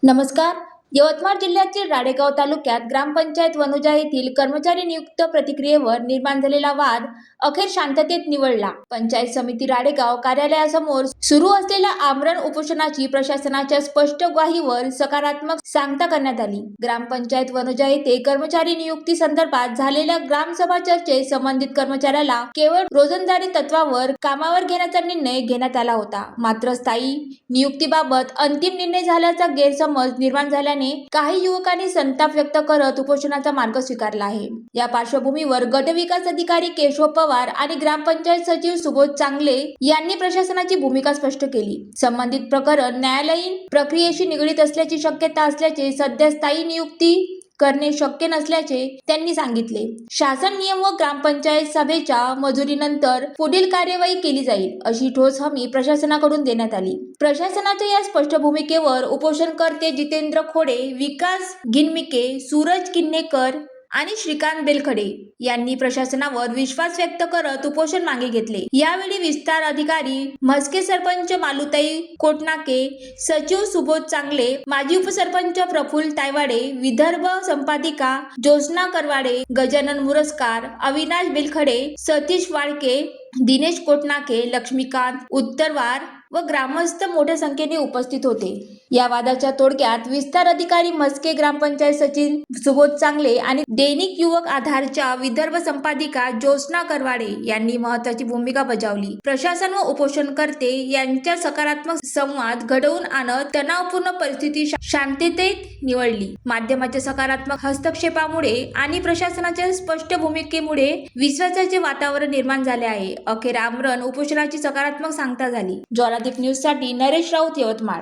नमस्कार. यवतमाळ जिल्ह्यातील राळेगाव तालुक्यात ग्रामपंचायत वनोजा येथील कर्मचारी नियुक्त प्रतिक्रियेवर निर्माण झालेला वाद अखेर शांततेत निवळला. पंचायत समिती राळेगाव कार्यालयासमोर सुरू असलेल्या आमरण उपोषणाची प्रशासनाच्या स्पष्ट ग्वाहीवर सकारात्मक सांगता करण्यात आली. ग्रामपंचायत वनोजा येथे कर्मचारी नियुक्ती संदर्भात झालेल्या ग्रामसभा चर्चेत संबंधित कर्मचाऱ्याला केवळ रोजंदारी तत्वावर कामावर घेण्याचा निर्णय घेण्यात आला होता. मात्र स्थायी नियुक्तीबाबत अंतिम निर्णय झाल्याचा गैरसमज निर्माण झाल्याने काही युवकांनी संताप व्यक्त करत उपोषणाचा मार्ग स्वीकारला आहे. या पार्श्वभूमीवर गटविकास अधिकारी केशव पवार आणि ग्रामपंचायत सचिव सुबोध चांगले यांनी प्रशासनाची भूमिका स्पष्ट केली. संबंधित प्रकरण न्यायालयीन प्रक्रियेशी निगडीत असल्याची शक्यता असल्याचे सध्या स्थायी नियुक्ती करणे शक्य नसल्याचे त्यांनी सांगितले. शासन नियम व ग्रामपंचायत सभेच्या मंजुरीनंतर पुढील कार्यवाही केली जाईल अशी ठोस हमी प्रशासनाकडून देण्यात आली. प्रशासनाच्या या स्पष्ट भूमिकेवर उपोषणकर्ते जितेंद्र खोडे, विकास गिनमिके, सूरज किन्नेकर आणि श्रीकांत बेलखडे यांनी प्रशासनावर विश्वास व्यक्त करत उपोषण मागे घेतले. यावेळी विस्तार अधिकारी म्हस्के, सरपंच मालुताई कोटनाके, सचिव सुबोध चांगले, माजी उपसरपंच प्रफुल्ल तायवाडे, विदर्भ संपादिका ज्योत्स्ना करवाडे, गजानन मुरस्कार, अविनाश बेलखडे, सतीश वाळके, दिनेश कोटनाके, लक्ष्मीकांत उत्तरवार व ग्रामस्थ मोठ्या संख्येने उपस्थित होते. या वादाच्या तोडक्यात विस्तार अधिकारी म्हस्के, ग्रामपंचायत सचिव सुबोध चांगले आणि दैनिक युवक आधारच्या विदर्भ संपादिका ज्योत्स्ना करवाडे यांनी महत्त्वाची भूमिका बजावली. प्रशासन व उपोषणकर्ते यांच्या सकारात्मक संवाद घडवून आणत तणावपूर्ण परिस्थिती शांततेत निवळली. माध्यमाच्या सकारात्मक हस्तक्षेपामुळे आणि प्रशासनाच्या स्पष्ट भूमिकेमुळे विश्वासाचे वातावरण निर्माण झाले आहे. अखेर आमरण उपोषणाची सकारात्मक सांगता झाली. ज्वालादीप न्यूज साठी नरेश राऊत, यवतमाळ.